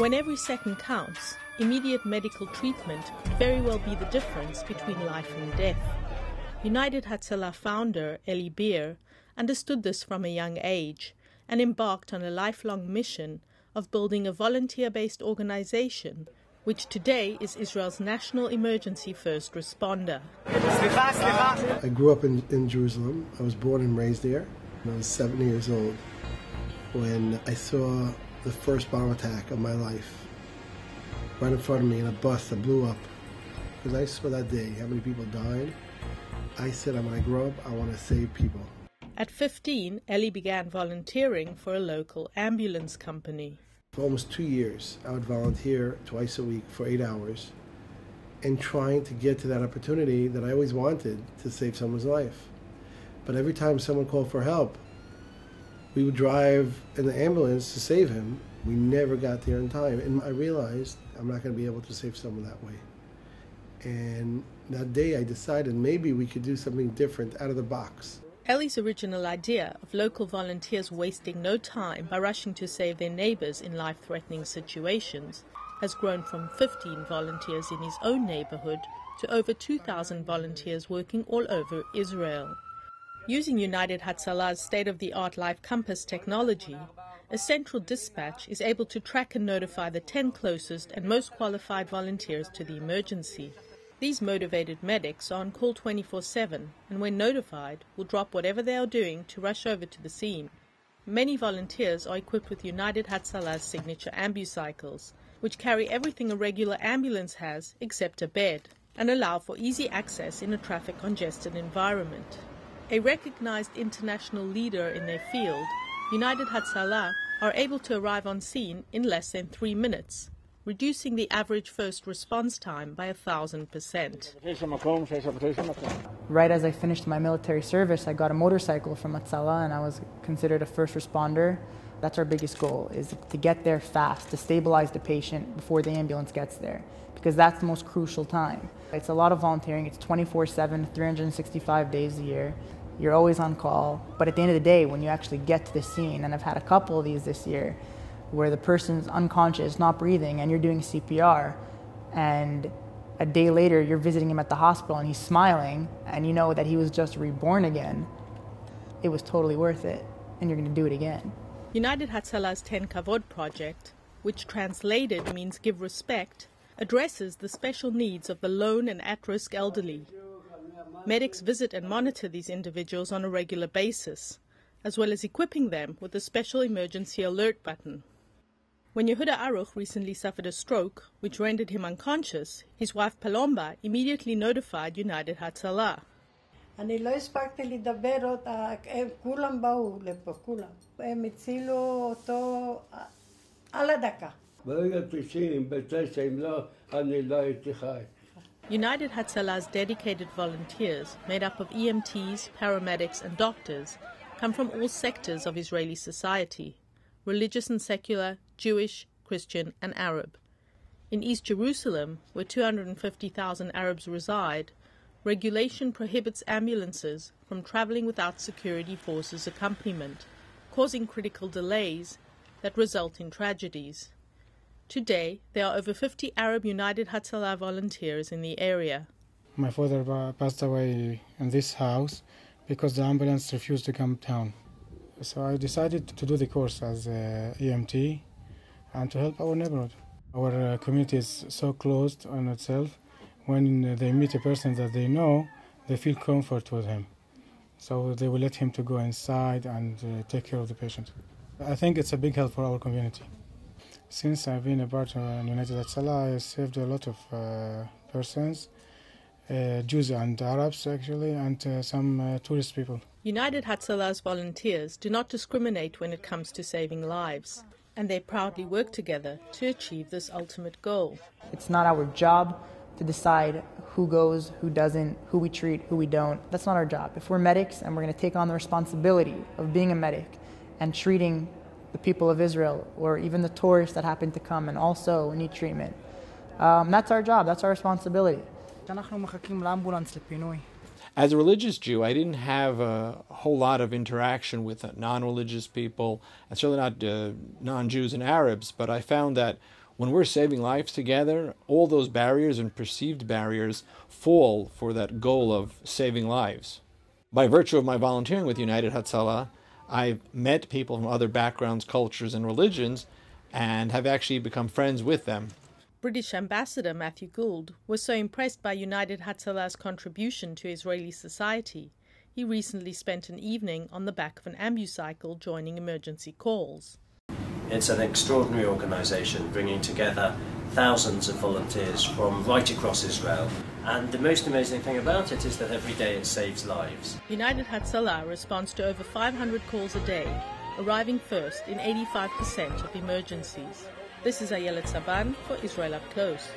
When every second counts, immediate medical treatment could very well be the difference between life and death. United Hatzalah founder Eli Beer understood this from a young age and embarked on a lifelong mission of building a volunteer-based organization, which today is Israel's national emergency first responder. I grew up in Jerusalem. I was born and raised there. I was 7 years old when I saw the first bomb attack of my life right in front of me in a bus that blew up. Because I saw that day how many people died. I said, when I grow up, I want to save people. At 15, Eli began volunteering for a local ambulance company. For almost 2 years, I would volunteer twice a week for 8 hours and trying to get to that opportunity that I always wanted to save someone's life. But every time someone called for help, we would drive in the ambulance to save him. We never got there in time. And I realized I'm not going to be able to save someone that way. And that day I decided maybe we could do something different out of the box. Eli's original idea of local volunteers wasting no time by rushing to save their neighbors in life-threatening situations has grown from 15 volunteers in his own neighborhood to over 2,000 volunteers working all over Israel. Using United Hatzalah's state-of-the-art Life Compass technology, a central dispatch is able to track and notify the 10 closest and most qualified volunteers to the emergency. These motivated medics are on call 24/7 and when notified will drop whatever they are doing to rush over to the scene. Many volunteers are equipped with United Hatzalah's signature ambucycles, which carry everything a regular ambulance has except a bed and allow for easy access in a traffic congested environment. A recognized international leader in their field, United Hatzalah are able to arrive on scene in less than 3 minutes, reducing the average first response time by 1,000%. Right as I finished my military service, I got a motorcycle from Hatzalah and I was considered a first responder. That's our biggest goal, is to get there fast, to stabilize the patient before the ambulance gets there, because that's the most crucial time. It's a lot of volunteering. It's 24/7, 365 days a year. You're always on call. But at the end of the day, when you actually get to the scene, and I've had a couple of these this year, where the person's unconscious, not breathing, and you're doing CPR, and a day later you're visiting him at the hospital and he's smiling, and you know that he was just reborn again, it was totally worth it, and you're going to do it again. United Hatzalah's 10 Kavod project, which translated means give respect, addresses the special needs of the lone and at-risk elderly. Medics visit and monitor these individuals on a regular basis, as well as equipping them with a special emergency alert button. When Yehuda Aruch recently suffered a stroke, which rendered him unconscious, his wife Palomba immediately notified United Hatzalah. אני לא הספקתי לדבר אותה, כולם באו לפה, כולם. הם הצילו אותו על הדקה. United Hatzalah's dedicated volunteers, made up of EMTs, paramedics and doctors, come from all sectors of Israeli society, religious and secular, Jewish, Christian and Arab. In East Jerusalem, where 250,000 Arabs reside, regulation prohibits ambulances from traveling without security forces accompaniment, causing critical delays that result in tragedies. Today, there are over 50 Arab United Hatzalah volunteers in the area. My father passed away in this house because the ambulance refused to come down. So I decided to do the course as EMT and to help our neighborhood. Our community is so closed on itself. When they meet a person that they know, they feel comfort with him. So they will let him to go inside and take care of the patient. I think it's a big help for our community. Since I've been a part of United Hatzalah, I saved a lot of persons, Jews and Arabs actually, and some tourist people. United Hatzalah's volunteers do not discriminate when it comes to saving lives, and they proudly work together to achieve this ultimate goal. It's not our job to decide who goes, who doesn't, who we treat, who we don't. That's not our job. If we're medics and we're going to take on the responsibility of being a medic and treating the people of Israel, or even the tourists that happen to come and also need treatment, that's our job, that's our responsibility. As a religious Jew, I didn't have a whole lot of interaction with non-religious people, and certainly not non-Jews and Arabs, but I found that When we're saving lives together, all those barriers and perceived barriers fall for that goal of saving lives. By virtue of my volunteering with United Hatzalah, I've met people from other backgrounds, cultures, and religions, and have actually become friends with them. British Ambassador Matthew Gould was so impressed by United Hatzalah's contribution to Israeli society, he recently spent an evening on the back of an ambucycle joining emergency calls. It's an extraordinary organisation bringing together thousands of volunteers from right across Israel. And the most amazing thing about it is that every day it saves lives. United Hatzalah responds to over 500 calls a day, arriving first in 85% of emergencies. This is Ayelet Saban for Israel Up Close.